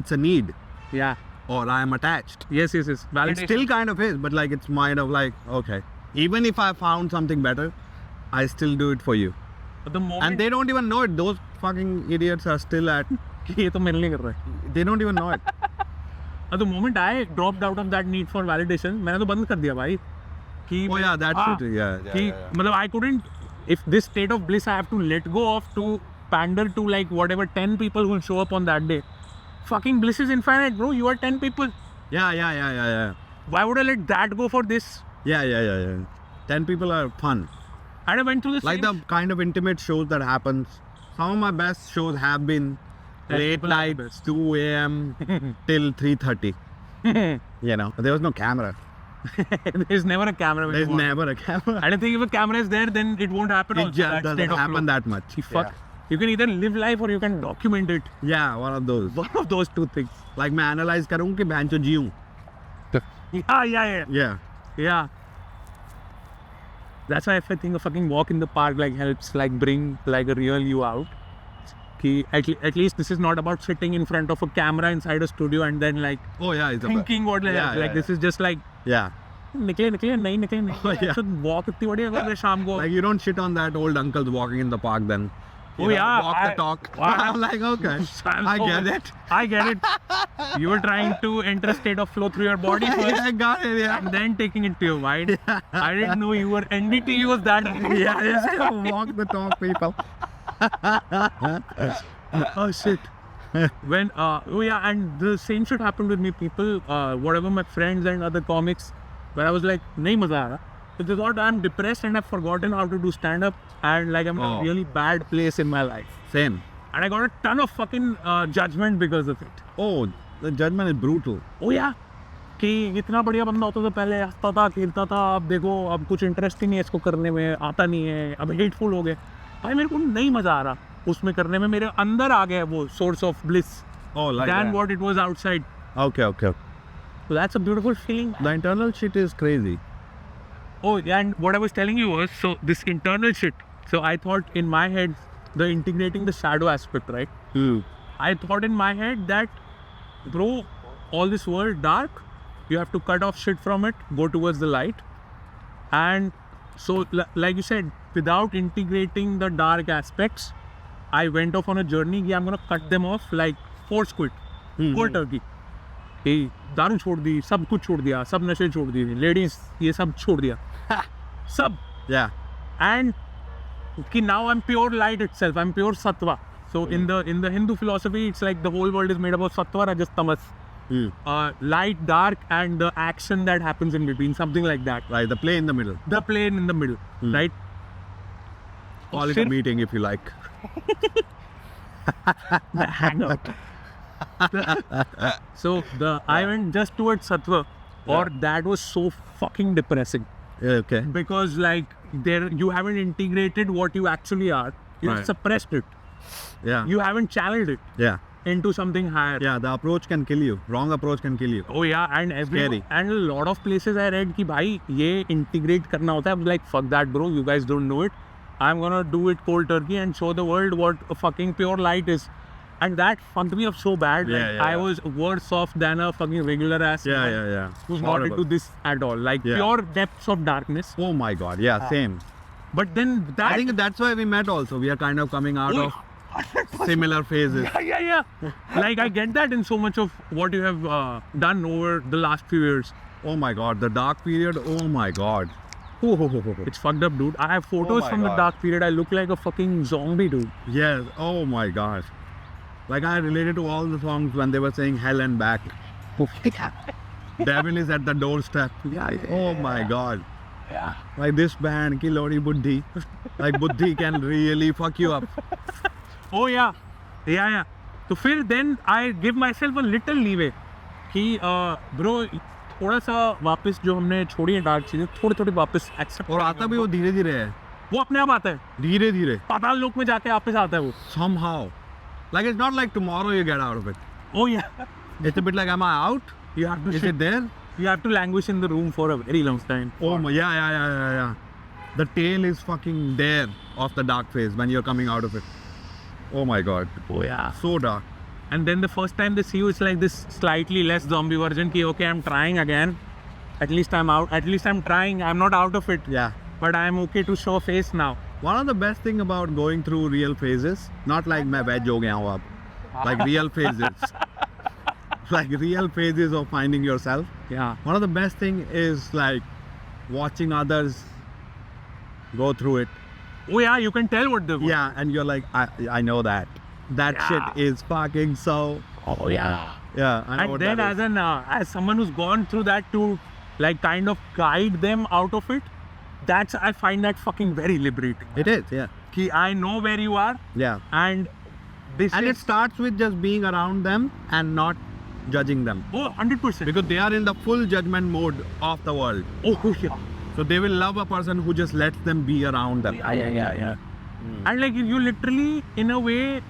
it's a need Yeah. or I am attached." Yes. It Validation. still kind of is, but like it's mind of like, okay, even if I found something better, I still do it for you. But the moment. And they don't even know it. Those fucking idiots are still at, ये तो मेरे लिए कर रहा है. they don't even know it. The moment I dropped out of that need for validation, मैंने तो बंद कर दिया भाई. कि Oh yeah, that's हाँ, it. Yeah. कि मतलब I couldn't. If this state of bliss I have to let go of to pander to like whatever 10 people who will show up on that day. Fucking bliss is infinite, bro. You are 10 people. Yeah. Why would I let that go for this? Yeah. 10 people are fun. And I went through the Like same. the kind of intimate shows that happens. Some of my best shows have been Ten late people are the night, best. 2 a.m. till 3:30. You know, there was no camera. There's never a camera. When There's you want. never a camera. I don't think if a camera is there, then it won't happen. It also, just that doesn't state of happen flow. that much. Fuck. You can either live life or you can document it. Yeah, one of those. One of those two things. Like मैं analyze करूँ कि बहन चो जीऊँ. Yeah. Yeah. That's why if I think a fucking walk in the park like helps like bring like a real you out. Ki at least this is not about sitting in front of a camera inside a studio and then like Oh yeah, it's thinking what like, Yeah, like this is just like yeah. निकले नहीं Oh, yeah. should walk इतनी बढ़िया कर रहे शाम को. Like you don't shit on that old uncles walking in the park then. You Oh, know, yeah, walk the talk. I'm like, okay, I get it. I get it. You were trying to enter a state of flow through your body first. Yeah, I got it. Yeah. And then taking it to your mind. I didn't know you were NDT was that. Yeah. Walk the talk, people. Oh shit. When and the same shit happened with me. People, whatever my friends and other comics, where I was like, nahi maza aa raha. So they thought I'm depressed and I've forgotten how to do stand up and like I'm in a Oh. really bad place in my life. Same. And I got a ton of fucking judgment because of it. Oh, the judgment is brutal. ओ या कि इतना बढ़िया बंदा होता था पहले, हंसता था खेलता था, अब देखो अब कुछ इंटरेस्ट ही नहीं है इसको करने में, आता नहीं है, अब हेटफुल हो गए. भाई मेरे को नहीं मजा आ रहा उसमें करने में, मेरे अंदर आ गया वो source of bliss Oh, like than that. what it was outside. Okay. So that's a beautiful feeling. The internal shit is crazy. Oh, yeah, and what I was telling you was, so this internal shit. So I thought in my head, the integrating the shadow aspect, right? I thought in my head that, bro, all this world dark, you have to cut off shit from it, go towards the light. And so, like you said, without integrating the dark aspects, I went off on a journey. Yeah, I'm gonna cut them off like force quit, cold turkey. कि दारू छोड़ दी, सब कुछ छोड़ दिया, सब नशे छोड़ दिए, लेडीज ये सब छोड़ दिया, सब. Yeah. And कि now I'm pure light itself. I'm pure sattva. So in the Hindu philosophy, it's like the whole world is made up of sattva, rajas, tamas. Light, dark, and the action that happens in between, something like that. Right, the play in the middle. The plane in the middle, right? Call it a meeting if you like. The hangout. So I went just towards sattva, or that was so fucking depressing. Okay. Because like you haven't integrated what you actually are. You've Right. suppressed it. Yeah. You haven't channeled it Yeah. into something higher. Yeah, the approach can kill you. Wrong approach can kill you. Oh yeah, and Scary. and a lot of places I read कि भाई ये integrate करना होता है. I'm like, fuck that, bro. You guys don't know it. I'm gonna do it cold turkey and show the world what a fucking pure light is. And that fucked me up so bad. Yeah, Like yeah, I yeah. was worse off than a fucking regular ass Yeah, man yeah, yeah. who's not Horrible. into this at all. Like Yeah. pure depths of darkness. Oh my god, yeah, same. But then that I think that's why we met also. We are kind of coming out Oh, of similar phases. yeah. Like I get that in so much of what you have done over the last few years. Oh my god, the dark period, oh my god. It's fucked up, dude. I have photos my from the God. dark period. I look like a fucking zombie, dude. Yes, oh my gosh. Like I related to all the songs when they were saying hell and back. Devil is at the doorstep. Oh my god. Yeah. Like this band, Kilori Buddhi. Like Buddhi can really fuck you up. Oh yeah. Yeah. तो फिर then I give myself a little leeway कि bro थोड़ा सा वापस जो हमने छोड़ी है डार्क चीजें थोड़ी वापस एक्सेप्ट और आता भी वो धीरे धीरे है. वो अपने आप आता है धीरे धीरे. पाताल लोक में जाके वापस आता है वो. Somehow. Like it's not like tomorrow you get out of it. Oh yeah. It's a bit like, am I out? You have to Is sit, it there? you have to languish in the room for a very long time. Oh my, yeah. The tail is fucking there of the dark phase when you're coming out of it. Oh my god. Oh yeah. So dark. And then the first time they see you, it's like this slightly less zombie version. Ki, okay, I'm trying again. At least I'm out. At least I'm trying. I'm not out of it. Yeah. But I'm okay to show face now. One of the best thing about going through real phases, not like मैं veg हो गया हूँ अब, like real phases, like real phases of finding yourself. Yeah. One of the best thing is like watching others go through it. Oh yeah, you can tell what they want. Yeah, and you're like, I know that. That Yeah. shit is fucking so. Oh yeah. Yeah, I know And what then that is. as someone who's gone through that to like kind of guide them out of it, I find that fucking very liberating. It is, yeah, Ki I know where you are yeah. and this And it is starts with just being around them and not judging them, 100%. because they are in the full judgment mode of the world. Oh yeah. So they will love a person who just lets them be around them. Yeah. And like you literally, in a way,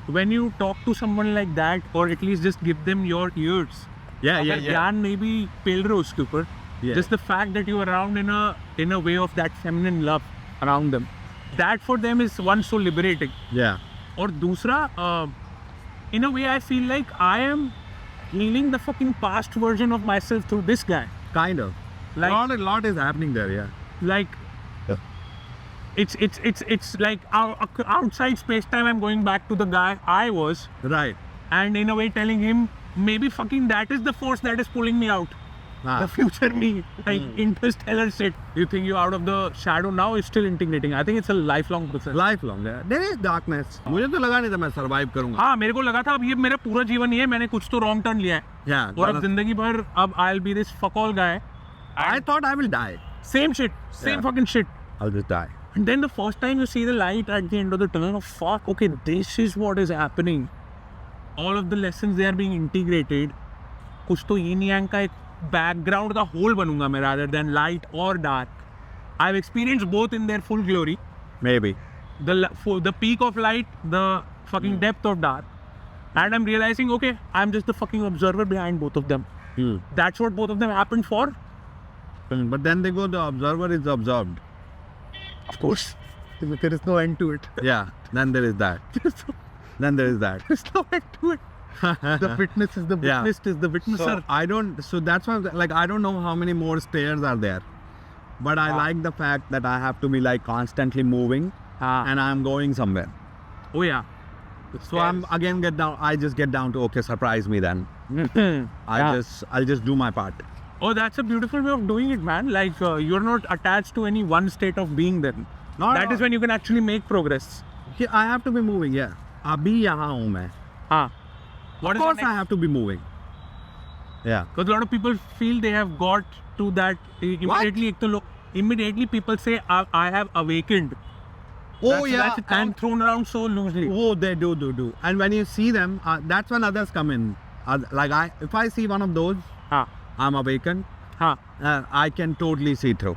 when you talk to someone like that, or at least just give them your ears. Yeah. ज्ञान maybe पेल रहे हो उसके ऊपर. Yeah. Just the fact that you're around in a way of that feminine love around them, that for them is one so liberating. Yeah. और दूसरा, in a way I feel like I am healing the fucking past version of myself through this guy. Kind of. Like- A lot is happening there, yeah. Like it's like outside space time I'm going back to the guy I was, Right. and in a way telling him maybe fucking that is the force that is pulling me out. The future me, like interstellar shit. You think you're out of the shadow now, it's still integrating. I think it's a lifelong process. Lifelong, yeah. There is darkness. मुझे तो लगा नहीं था मैं survive करूँगा. हाँ, मेरे को लगा था अब ये मेरा पूरा जीवन ही है, मैंने कुछ तो wrong turn लिया है. Yeah. और अब जिंदगी भर अब I'll be this fuck all guy. I thought I will die. Same shit, same Yeah. fucking shit. I'll just die. And then the first time you see the light at the end of the tunnel, oh fuck, okay, this is what is happening. All of the lessons they are being integrated. कुछ तो yin yang का एक background का whole बनूंगा मैं rather than light or dark. I've experienced both in their full glory. Maybe. For the peak of light, the fucking depth of dark. And I'm realizing, okay, I'm just the fucking observer behind both of them. That's what both of them happened for. But then they go, the observer is observed. Of course. There is no end to it. Yeah, then there is that. Then there is that. There's no end to it. The witness is the Yeah. witness is the witnesser. So that's why, like, I don't know how many more stairs are there. But I like the fact that I have to be like constantly moving and I'm going somewhere. Oh yeah. So I'm again I just get down to, okay, surprise me then. I'll just do my part. Oh, that's a beautiful way of doing it, man. Like you're not attached to any one state of being then. That is when you can actually make progress. I have to be moving, yeah. Abhi yahan hu main. What Of is course the I next? have to be moving. Yeah. Because a lot of people feel they have got to that immediately people say I have awakened. Oh That's a term thrown around so loosely. Oh, they do. And when you see them, that's when others come in. If I see one of those, I'm awakened. I can totally see through.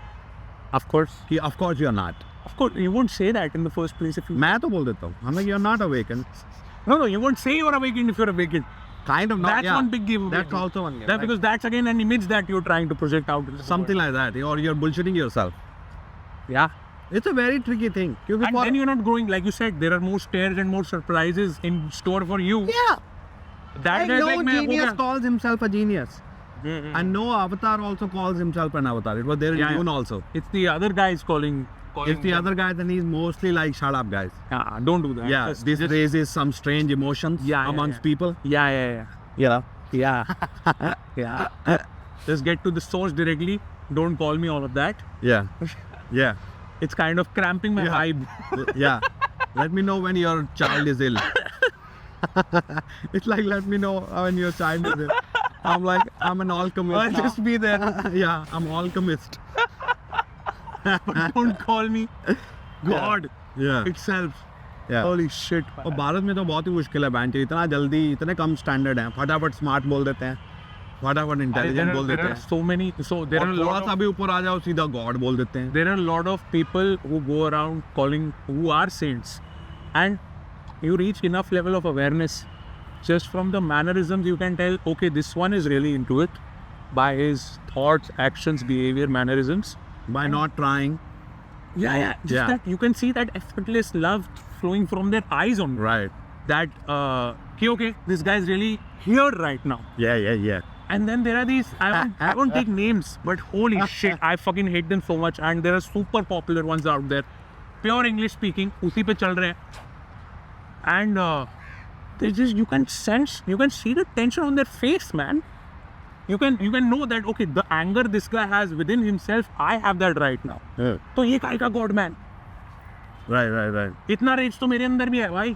Of course. Of course you're not. Of course, you won't say that in the first place if you... मैं तो बोल देता हूँ. I'm like, you're not awakened. No, you won't say you're awakened if you're awakened. Kind of not. That's yeah. one big giveaway. That's also one giveaway. Because that's again an image that you're trying to project out. Something like that. Or you're bullshitting yourself. Yeah. It's a very tricky thing. And then you're not growing, like you said, there are more stairs and more surprises in store for you. Yeah. That guy's no like, genius calls himself a genius. And no avatar also calls himself an avatar. It was there in Dune also. It's the other guys calling If the other guy, then he's mostly like, shut up, guys. Don't do that. Yeah, this raises some strange emotions amongst people. Yeah. Yeah. Yeah. Just get to the source directly. Don't call me all of that. Yeah. Yeah. It's kind of cramping my vibe. Yeah. Let me know when your child is ill. It's like, let me know when your child is ill. I'm like, I'm an alchemist. I'll just be there. Yeah, I'm alchemist. But don't call me God Yeah. itself. Yeah. Holy shit. और भारत में तो बहुत ही मुश्किल है bench इतना जल्दी इतने कम standard हैं फटाफट स्मार्ट बोल देते हैं फटाफट इंटेलिजेंट बोल देते हैं there are a थोड़ा lot सा of, भी ऊपर आ जाओ सीधा गॉड बोल देते हैं there are a lot of people who go around calling who are saints, and you reach enough level of awareness just from the mannerisms you can tell, okay, this one is really into it by his thoughts, actions, behavior, mannerisms. by not trying. Just Yeah. that you can see that effortless love flowing from their eyes on Right. that okay, this guy is really here right now. Yeah. And then there are these, I won't take names, but holy shit, I fucking hate them so much. And there are super popular ones out there, pure English speaking, उसी पे चल रहे हैं. And they just, you can see the tension on their face, man. You can know that, okay, the anger this guy has within himself, I have that right now. Yeah. तो ये काय का God man? Right. इतना range तो मेरे अंदर भी है भाई.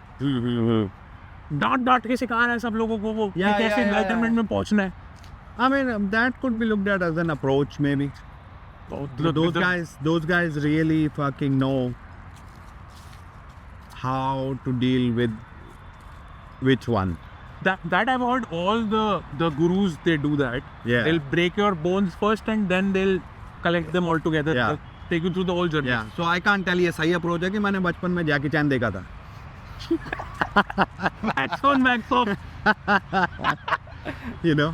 डांट के सिखा रहा है सब लोगों को वो कैसे एनलाइटनमेंट में पहुंचना है. I mean, that could be looked at as an approach, maybe. Those guys really fucking know how to deal with which one. That I've heard all the gurus, they do that. Yeah. They'll break your bones first and then they'll collect them all together. Yeah. They'll take you through the whole journey. Yeah. So I can't tell ये सही approach है कि मैंने बचपन में जैकी चैन देखा था. Max off. You know.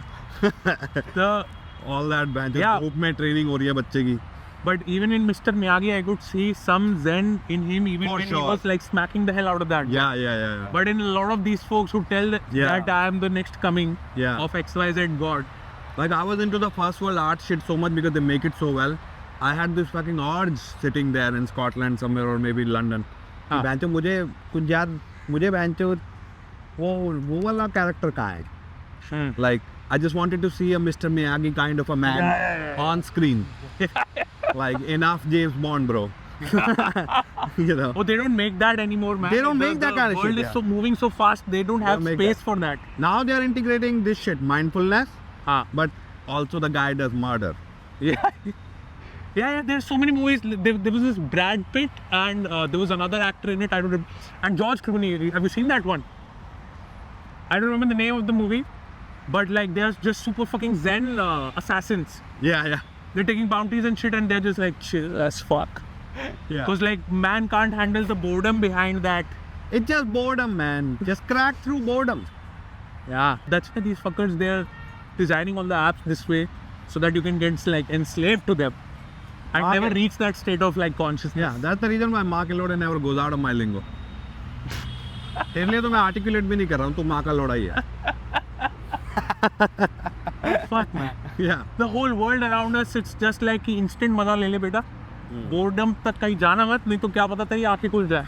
All that bench. Yeah. Group में training हो रही है बच्चे की. But even in Mr. Miyagi, I could see some zen in him, even For when sure. he was like smacking the hell out of that. Yeah. But in a lot of these folks who tell that I am the next coming Yeah. of XYZ God. Like I was into the first world art shit so much because they make it so well. I had this fucking urge sitting there in Scotland somewhere or maybe London. बैंचो मुझे कुछ याद मुझे बैंचो वो वाला character कहाँ है? Like I just wanted to see a Mr. Miyagi kind of a man on screen. Like enough James Bond, bro. You know. Oh, they don't make that anymore, man. They don't make that kind of shit. The world is so moving so fast, they don't have space for that. Now they are integrating this shit, mindfulness, but also the guy does murder. Yeah. There's so many movies. There was this Brad Pitt and there was another actor in it. I don't remember. And George Clooney. Have you seen that one? I don't remember the name of the movie, but like they're just super fucking zen assassins. Yeah. They're taking bounties and shit, and they're just like chill as fuck. Yeah. Because like man can't handle the boredom behind that. It's just boredom, man. Just crack through boredom. Yeah. That's why these fuckers, they're designing all the apps this way so that you can get like enslaved to them and Okay. never reach that state of like consciousness. Yeah, that's the reason why माँ के लोड़े never goes out of my lingo. तेरे लिए तो मैं articulate भी नहीं कर रहा हूँ, तू माँ का लोड़ा ही है. Fuck man. Yeah. The whole world around us, it's just like कि instant मजा ले ले बेटा. Boredom तक कहीं जाना मत, नहीं तो क्या पता तेरी आंखें खुल जाए.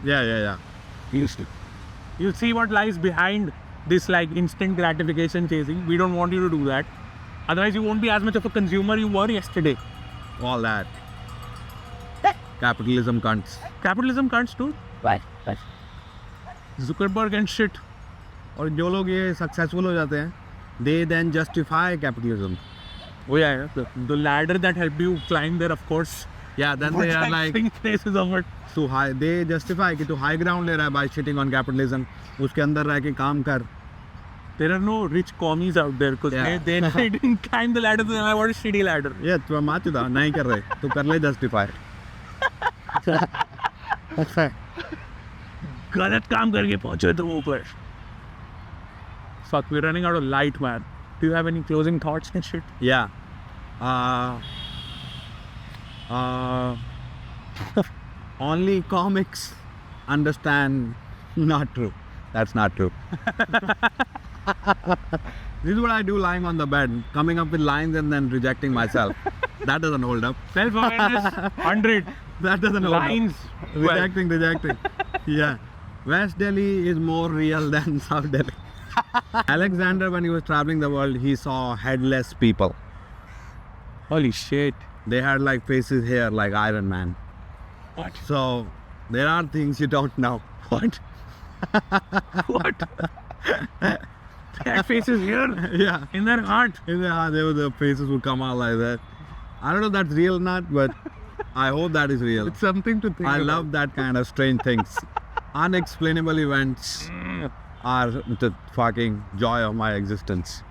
Yeah. You see what lies behind this like instant gratification chasing. We don't want you to do that. Otherwise, you won't be as much of a consumer you were yesterday. All that. Capitalism cunts. Capitalism can't do. Right. Zuckerberg and shit. और जो लोग ये successful हो जाते हैं, they then justify capitalism. Oh yeah, the ladder that helped you climb there, of course. Yeah, then they are like traces of it. too high. They justify कि तू high ground ले रहा है by shitting on capitalism. उसके अंदर रह के काम कर. There are no rich commies out there because Yeah. they didn't climb the ladder. Then I want a shitty ladder. ये तू माचू था नहीं कर रहे. तू कर ले justify. गलत काम करके पहुंचे तुम ऊपर. Fuck, we're running out of light, man. Do you have any closing thoughts and shit? Yeah. Only comics understand. Not true. That's not true. This is what I do lying on the bed, coming up with lines and then rejecting myself. That doesn't hold up. Self-awareness, 100. That doesn't hold Lines, up. Rejecting. Yeah. West Delhi is more real than South Delhi. Alexander, when he was traveling the world, he saw headless people. Holy shit. They had like faces here like Iron Man. What? So there are things you don't know. What? What? That face is here Yeah. in their heart. The faces would come out like that. I don't know if that's real or not, but I hope that is real. It's something to think I about. love that kind of strange things. Unexplainable events are the fucking joy of my existence.